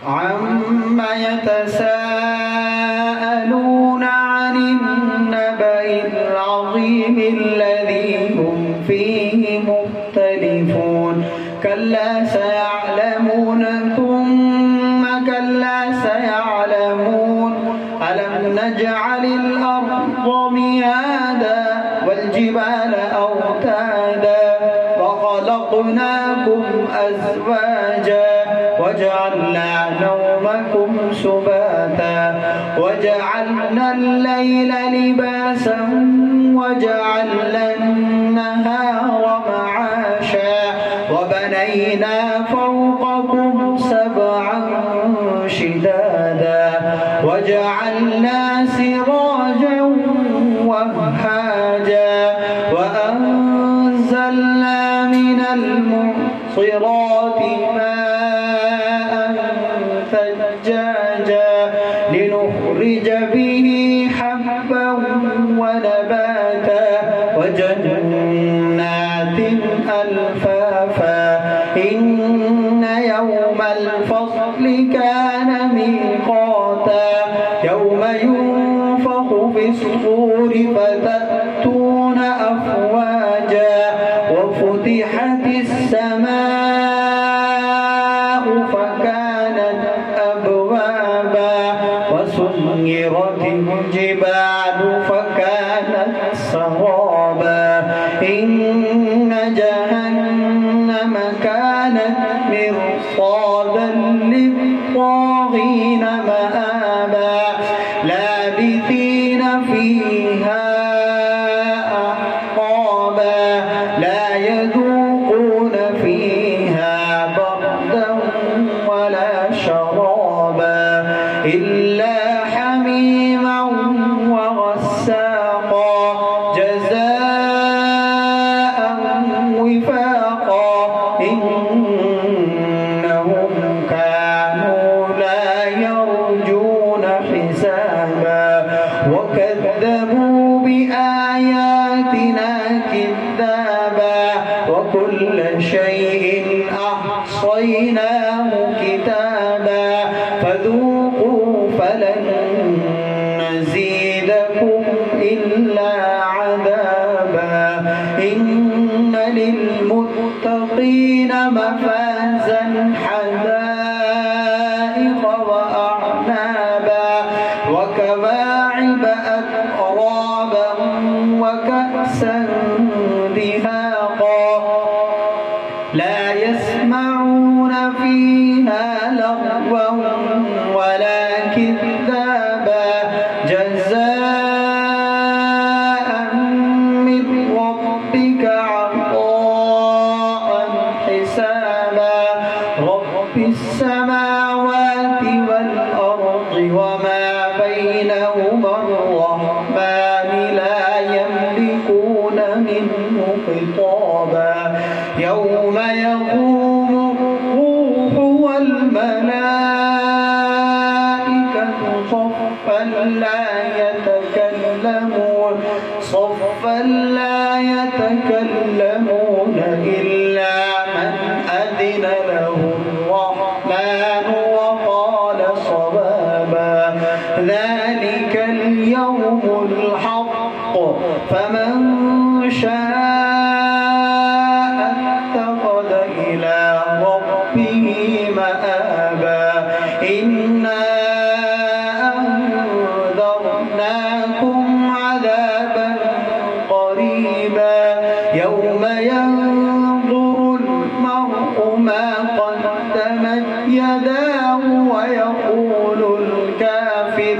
عما يتساءلون عن النبأ العظيم الذي هم فيه مختلفون كلا سيعلمون ثم كلا سيعلمون ألم نجعل الأرض مهادا والجبال أوتادا وخلقناكم أزواجا وجعلنا نومكم سباتا وجعلنا الليل لباسا وجعلنا النهار معاشا وبنينا فوقكم سبعا شدادا وجعلنا سراجا وهاجا وأنزلنا من المعصرات ماء ثجاجا لنخرج به حبا ونباتا وجنات ألفافا إن يوم الفصل كان ميقاتا يوم ينفخ في الصور فتأتون أفواجا وفتحت السماء فكانت أبوابا وسيرت الجبال فكانت سرابا إن جهنم كانت مرصادا للطاغين مآبا لابثين فيها أحقابا لا يذوقون فيها بردا ولا شرابا إلا حميما وغساقا جزاء وفاقا إنهم كانوا لا يرجون حسابا وكذبوا بآياتنا كذابا وكل شيء أحصيناه كتابا فذوقوا فلن نزيدكم إلا عذابا إن للمتقين مفازا حدائق وأعنابا وكواعب أترابا وكأسا دهاقا لا يسمعون فيها لغوا ولا كذابا جزاء من ربك عطاء حسابا رب السماوات والأرض وما بينهما الرحمن لا يملكون منه خطابا يوم يقوم الروح والملائكة صفا لا يتكلمون إلا من أذن له الرحمن وقال صوابا ذلك اليوم الحق فمن شاء اتخذ إلى ربه مآبا إنا أنذرناكم عذابا قريبا يوم ينظر المرء ما قدمت يداه ويقول الكافر